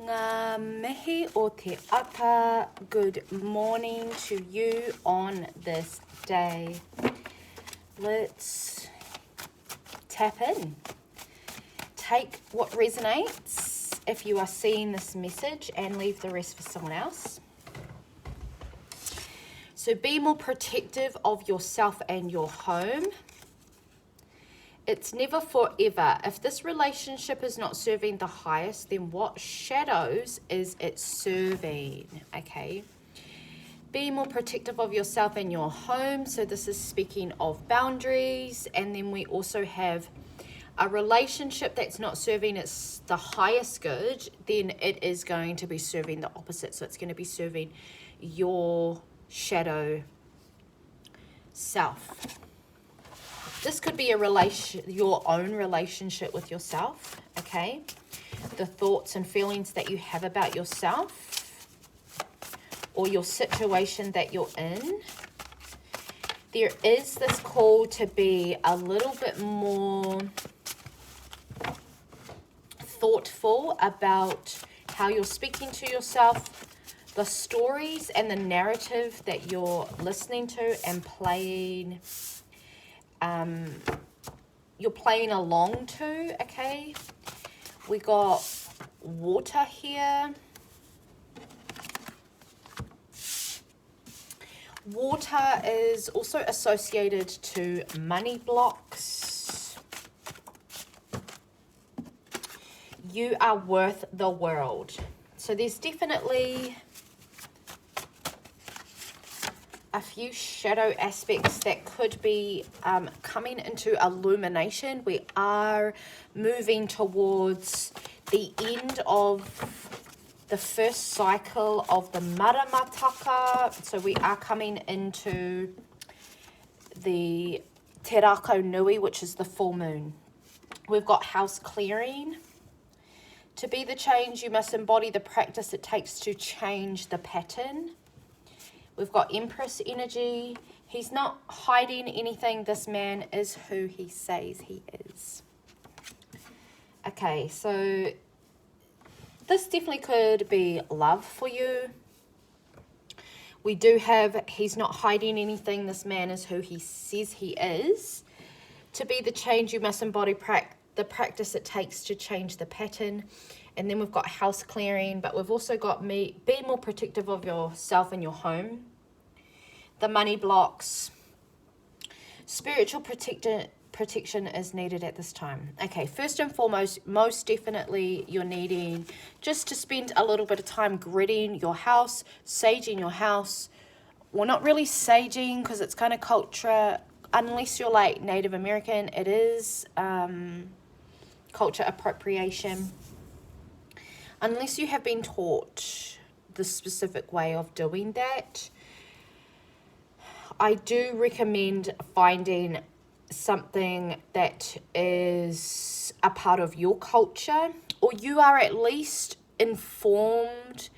Ngā mihi o te ata, good morning to you on this day. Let's tap in. Take what resonates if you are seeing this message and leave the rest for someone else. So be more protective of yourself and your home. It's never forever. If this relationship is not serving the highest, then what shadows is it serving? Okay. Be more protective of yourself and your home. So this is speaking of boundaries. And then we also have a relationship that's not serving its the highest good, then it is going to be serving the opposite. So it's going to be serving your shadow self. This could be your own relationship with yourself, okay? The thoughts and feelings that you have about yourself or your situation that you're in. There is this call to be a little bit more thoughtful about how you're speaking to yourself, the stories and the narrative that you're listening to and playing. You're playing along to, okay? We got water here. Water is also associated to money blocks. You are worth the world. So there's definitely a few shadow aspects that could be coming into illumination. We are moving towards the end of the first cycle of the maramataka. So we are coming into the Te Rako Nui, which is the full moon. We've got house clearing. To be the change, you must embody the practice it takes to change the pattern. We've got Empress energy. He's not hiding anything. This man is who he says he is. Okay, so this definitely could be love for you. We do have, he's not hiding anything. This man is who he says he is. To be the change, you must embody the practice it takes to change the pattern. And then we've got house clearing, but we've also got be more protective of yourself and your home. The money blocks. Spiritual protection is needed at this time. Okay, first and foremost, most definitely you're needing just to spend a little bit of time gridding your house, saging your house. Well, not really saging because it's kind of culture, unless you're like Native American, it is culture appropriation. Unless you have been taught the specific way of doing that, I do recommend finding something that is a part of your culture, or you are at least informed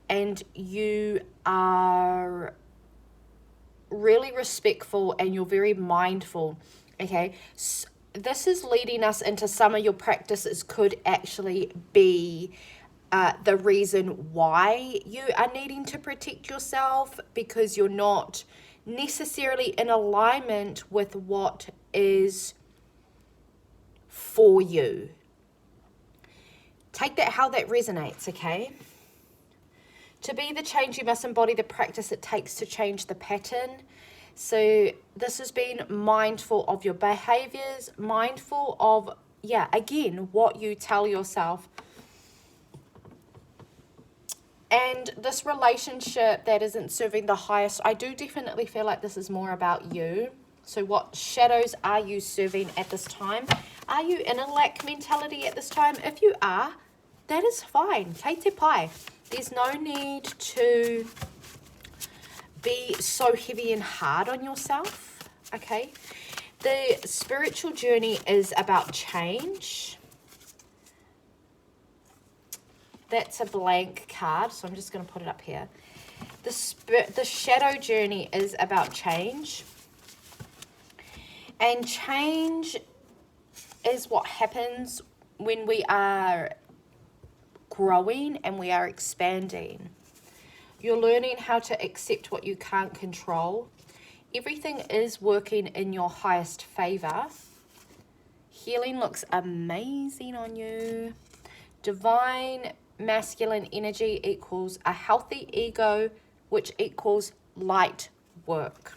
and you are really respectful and you're very mindful, okay? So this is leading us into some of your practices could actually be the reason why you are needing to protect yourself, because you're not necessarily in alignment with what is for you. Take that how that resonates, okay? To be the change, you must embody the practice it takes to change the pattern. So this has been mindful of your behaviors, mindful of, again, what you tell yourself. And this relationship that isn't serving the highest, I do definitely feel like this is more about you. So what shadows are you serving at this time? Are you in a lack mentality at this time? If you are, that is fine. Kei te pai. There's no need to be so heavy and hard on yourself, okay? The spiritual journey is about change. That's a blank card, so I'm just going to put it up here. The shadow journey is about change. And change is what happens when we are growing and we are expanding. You're learning how to accept what you can't control. Everything is working in your highest favor. Healing looks amazing on you. Divine masculine energy equals a healthy ego, which equals light work.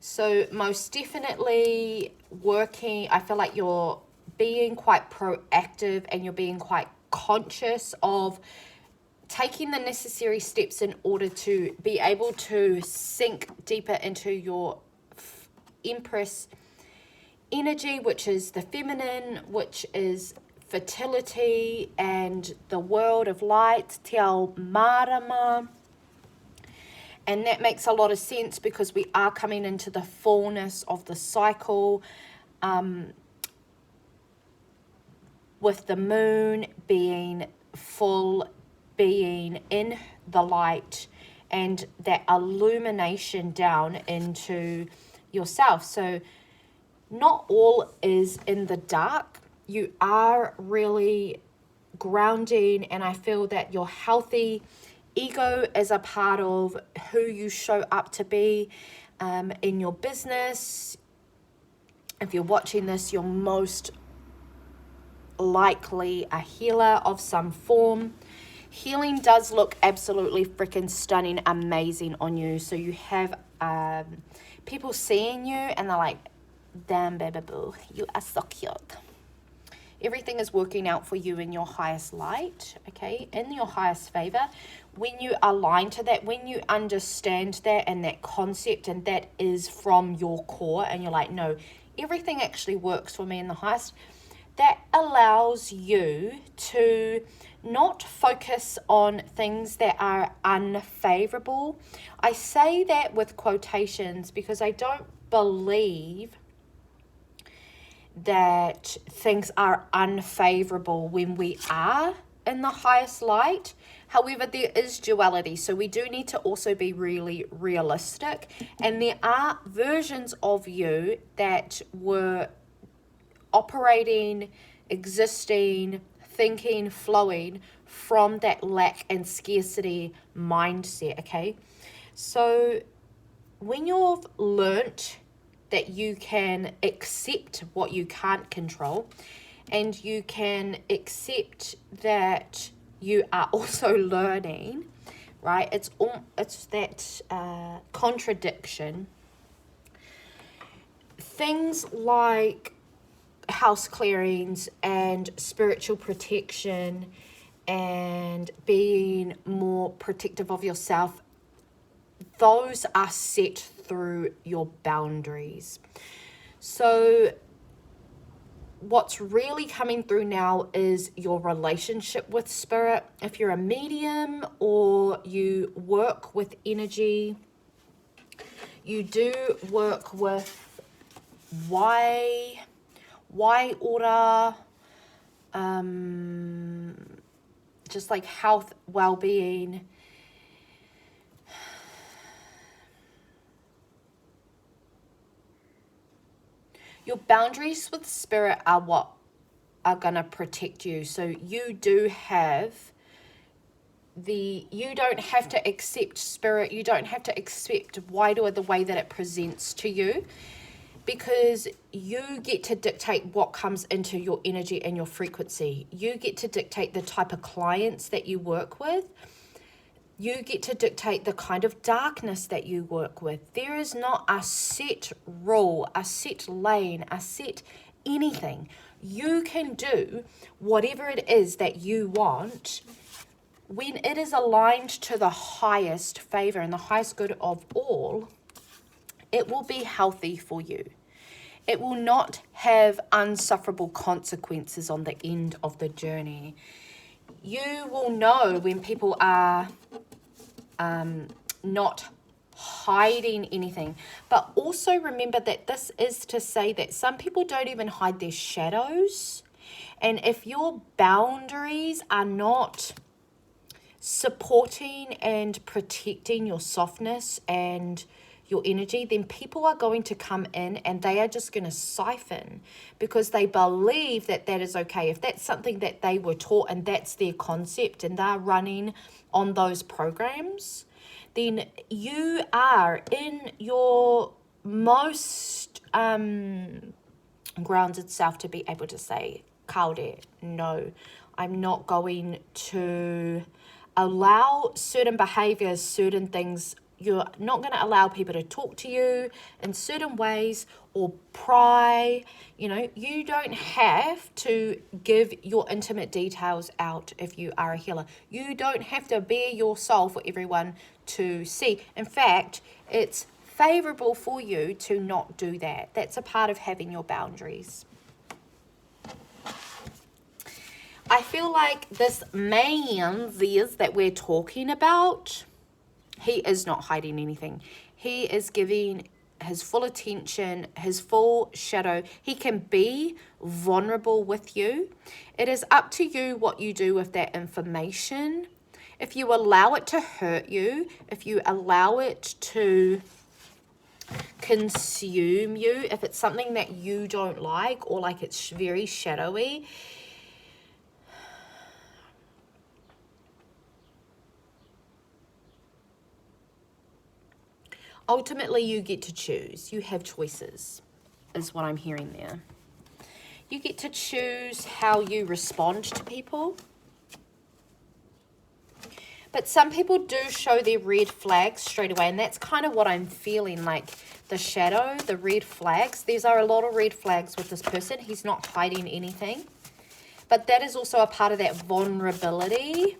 So most definitely working, I feel like you're being quite proactive and you're being quite conscious of taking the necessary steps in order to be able to sink deeper into your Empress energy, which is the feminine, which is fertility and the world of light, te ao marama. And that makes a lot of sense because we are coming into the fullness of the cycle, with the moon being full, being in the light, and that illumination down into yourself. So not all is in the dark. You are really grounding, and I feel that your healthy ego is a part of who you show up to be in your business. If you're watching this, you're most likely a healer of some form. Healing does look absolutely freaking stunning, amazing on you. So you have people seeing you and they're like, damn, baby boo, you are so cute. Everything is working out for you in your highest light, okay, in your highest favor. When you align to that, when you understand that and that concept, and that is from your core, and you're like, no, everything actually works for me in the highest, that allows you to not focus on things that are unfavorable. I say that with quotations because I don't believe that things are unfavorable when we are in the highest light. However, there is duality, so we do need to also be really realistic, and there are versions of you that were operating, existing, thinking, flowing from that lack and scarcity mindset, okay? So when you've learnt that you can accept what you can't control, and you can accept that you are also learning, right? It's that contradiction. Things like house clearings and spiritual protection and being more protective of yourself, those are set through your boundaries. So what's really coming through now is your relationship with spirit. If you're a medium or you work with energy, you do work with Wairua Ora, just like health, well-being. Your boundaries with spirit are what are going to protect you. So you do have you don't have to accept spirit. You don't have to accept Wairua the way that it presents to you, because you get to dictate what comes into your energy and your frequency. You get to dictate the type of clients that you work with. You get to dictate the kind of darkness that you work with. There is not a set rule, a set lane, a set anything. You can do whatever it is that you want when it is aligned to the highest favor and the highest good of all. It will be healthy for you. It will not have unsufferable consequences on the end of the journey. You will know when people are not hiding anything. But also remember that this is to say that some people don't even hide their shadows. And if your boundaries are not supporting and protecting your softness and your energy, then people are going to come in and they are just going to siphon because they believe that that is okay. If that's something that they were taught and that's their concept and they're running on those programs, then you are in your most grounded self to be able to say, kaore, no, I'm not going to allow certain behaviors, certain things. You're not going to allow people to talk to you in certain ways or pry. You know, you don't have to give your intimate details out if you are a healer. You don't have to bare your soul for everyone to see. In fact, it's favorable for you to not do that. That's a part of having your boundaries. I feel like this man that we're talking about, he is not hiding anything. He is giving his full attention, his full shadow. He can be vulnerable with you. It is up to you what you do with that information. If you allow it to hurt you, if you allow it to consume you, if it's something that you don't like or like it's very shadowy, ultimately you get to choose. You have choices, is what I'm hearing there. You get to choose how you respond to people. But some people do show their red flags straight away, and that's kind of what I'm feeling, like the shadow, the red flags. There are a lot of red flags with this person. He's not hiding anything. But that is also a part of that vulnerability,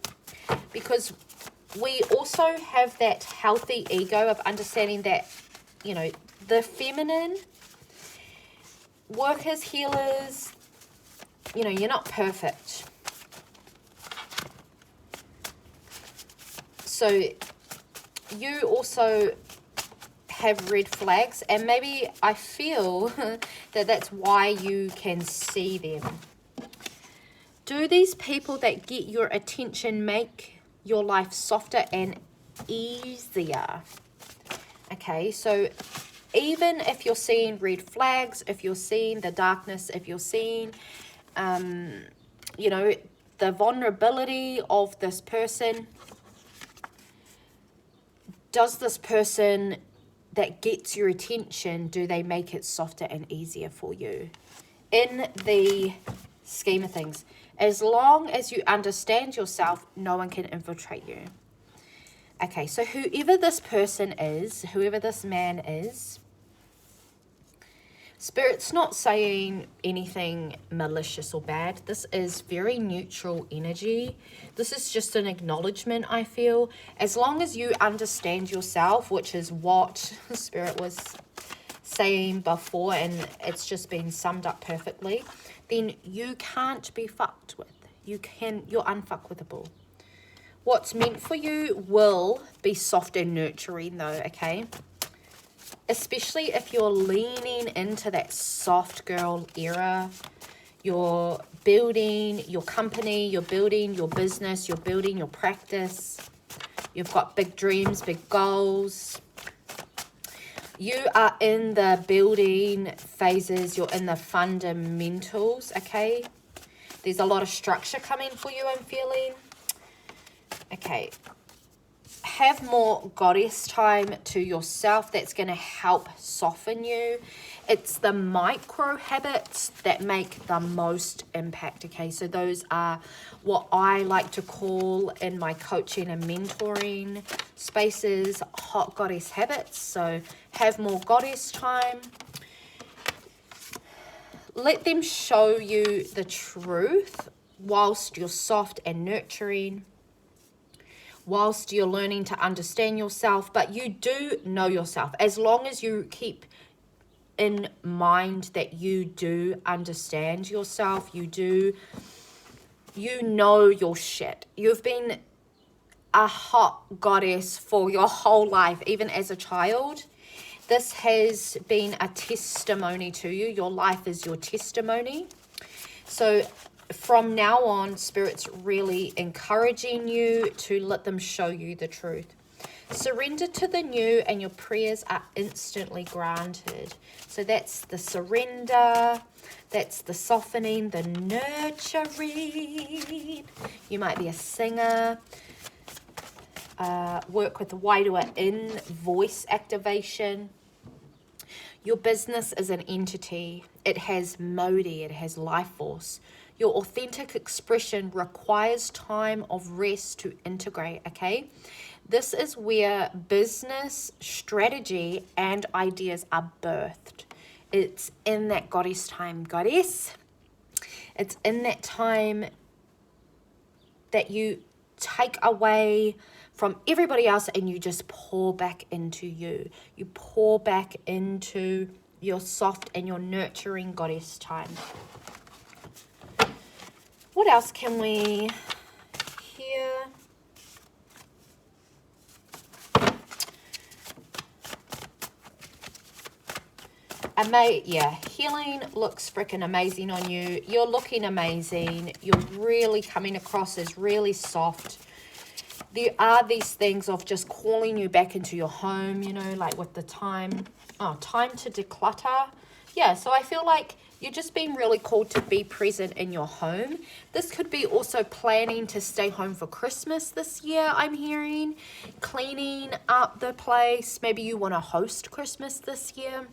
because we also have that healthy ego of understanding that, you know, the feminine, workers, healers, you know, you're not perfect. So you also have red flags, and maybe I feel that that's why you can see them. Do these people that get your attention make your life softer and easier? Okay, so even if you're seeing red flags, if you're seeing the darkness, if you're seeing, you know, the vulnerability of this person, does this person that gets your attention, do they make it softer and easier for you? In the scheme of things, as long as you understand yourself, no one can infiltrate you. Okay, so whoever this person is, whoever this man is, Spirit's not saying anything malicious or bad. This is very neutral energy. This is just an acknowledgement, I feel. As long as you understand yourself, which is what Spirit was saying before, and it's just been summed up perfectly, then you can't be fucked with. You're unfuckwithable. What's meant for you will be soft and nurturing though, okay? Especially if you're leaning into that soft girl era. You're building your company, you're building your business, you're building your practice. You've got big dreams, big goals. You are in the building phases, you're in the fundamentals, okay? There's a lot of structure coming for you, I'm feeling. Okay. Have more goddess time to yourself. That's going to help soften you. It's the micro habits that make the most impact, okay? So those are what I like to call in my coaching and mentoring spaces hot goddess habits. So have more goddess time. Let them show you the truth whilst you're soft and nurturing, whilst you're learning to understand yourself, but you do know yourself. As long as you keep in mind that you do understand yourself, you know your shit. You've been a hot goddess for your whole life, even as a child. This has been a testimony to you. Your life is your testimony. So from now on, Spirit's really encouraging you to let them show you the truth. Surrender to the new and your prayers are instantly granted. So that's the surrender, that's the softening, the nurturing. You might be a singer, work with Wairua in voice activation. Your business is an entity. It has Mauri, it has life force. Your authentic expression requires time of rest to integrate, okay? This is where business strategy and ideas are birthed. It's in that goddess time, goddess. It's in that time that you take away from everybody else and you just pour back into you. You pour back into your soft and your nurturing goddess time. What else can we hear? Yeah, healing looks freaking amazing on you. You're looking amazing. You're really coming across as really soft. There are these things of just calling you back into your home, you know, like with the time to declutter. Yeah, so I feel like you're just being really called to be present in your home. This could be also planning to stay home for Christmas this year, I'm hearing. Cleaning up the place. Maybe you want to host Christmas this year.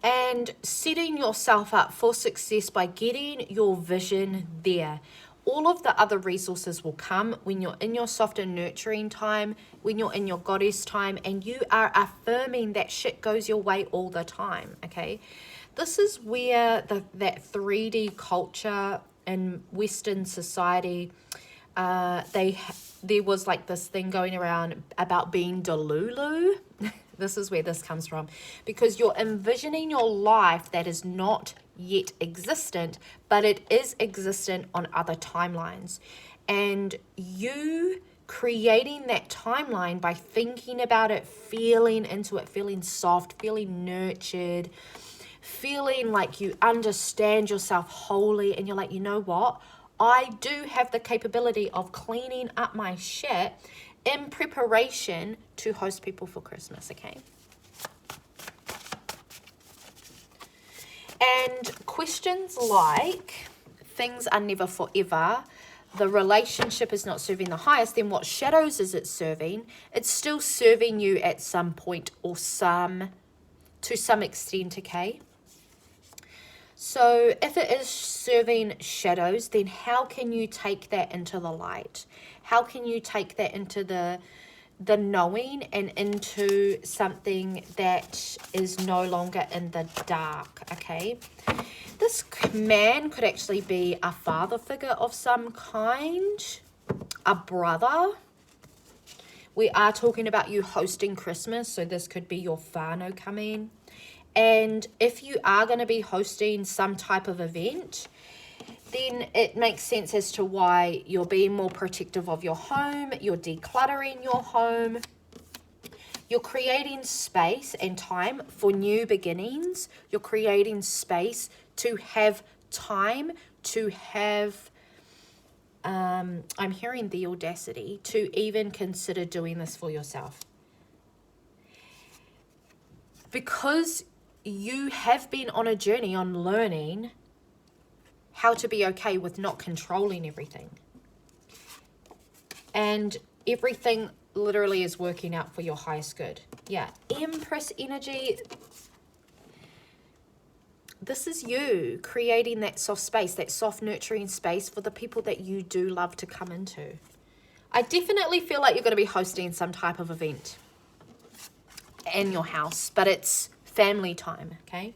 And setting yourself up for success by getting your vision there. All of the other resources will come when you're in your soft and nurturing time, when you're in your goddess time, and you are affirming that shit goes your way all the time, okay? This is where that 3D culture in Western society, there was like this thing going around about being delulu. This is where this comes from, because you're envisioning your life that is not yet existent, but it is existent on other timelines. And you creating that timeline by thinking about it, feeling into it, feeling soft, feeling nurtured, feeling like you understand yourself wholly, and you're like, you know what? I do have the capability of cleaning up my shit in preparation to host people for Christmas, okay? And questions like, things are never forever, the relationship is not serving the highest, then what shadows is it serving? It's still serving you at some point or to some extent, okay? So if it is serving shadows, then how can you take that into the light? How can you take that into the knowing and into something that is no longer in the dark, okay? This man could actually be a father figure of some kind, a brother. We are talking about you hosting Christmas, so this could be your whānau coming. And if you are going to be hosting some type of event, then it makes sense as to why you're being more protective of your home, you're decluttering your home, you're creating space and time for new beginnings, you're creating space to have time, to have, I'm hearing the audacity, to even consider doing this for yourself. Because you have been on a journey on learning how to be okay with not controlling everything. And everything literally is working out for your highest good. Yeah, Empress energy. This is you creating that soft space, that soft nurturing space for the people that you do love to come into. I definitely feel like you're going to be hosting some type of event in your house, but it's family time, okay?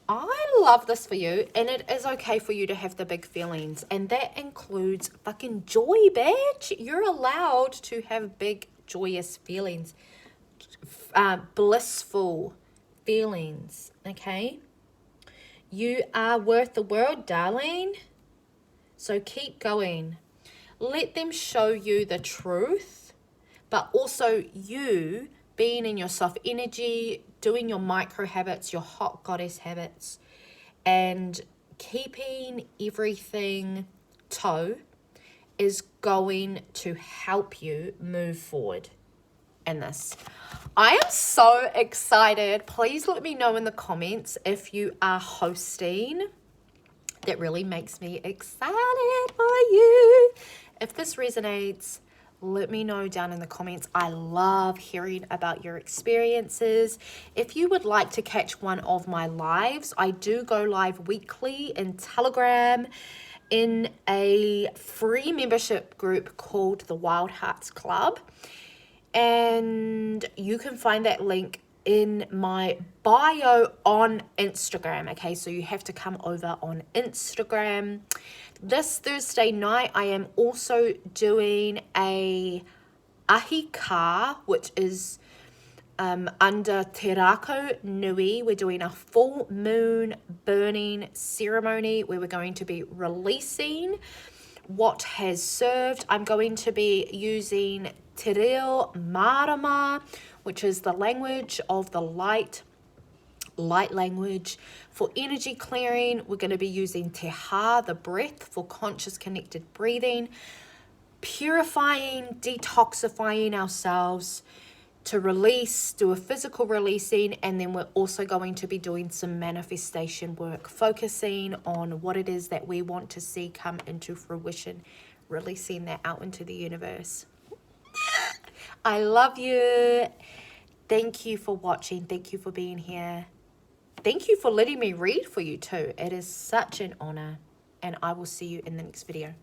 I love this for you, and it is okay for you to have the big feelings, and that includes fucking joy, bitch. You're allowed to have big joyous feelings, blissful feelings, okay? You are worth the world, darling, so keep going. Let them show you the truth, but also you being in your soft energy, doing your micro habits, your hot goddess habits, and keeping everything toe is going to help you move forward in this. I am so excited. Please let me know in the comments if you are hosting. That really makes me excited for you. If this resonates, let me know down in the comments. I love hearing about your experiences. If you would like to catch one of my lives, I do go live weekly in Telegram in a free membership group called the Wild Hearts Club. And you can find that link in my bio on Instagram. Okay, so you have to come over on Instagram. This Thursday night, I am also doing a ahika, which is under Te Rako Nui. We're doing a full moon burning ceremony where we're going to be releasing what has served. I'm going to be using Te Reo Marama, which is the language of the light language. For energy clearing, we're going to be using Te Ha, the breath, for conscious connected breathing, purifying, detoxifying ourselves to release, do a physical releasing, and then we're also going to be doing some manifestation work, focusing on what it is that we want to see come into fruition, releasing that out into the universe. I love you. Thank you for watching. Thank you for being here. Thank you for letting me read for you too. It is such an honor, and I will see you in the next video.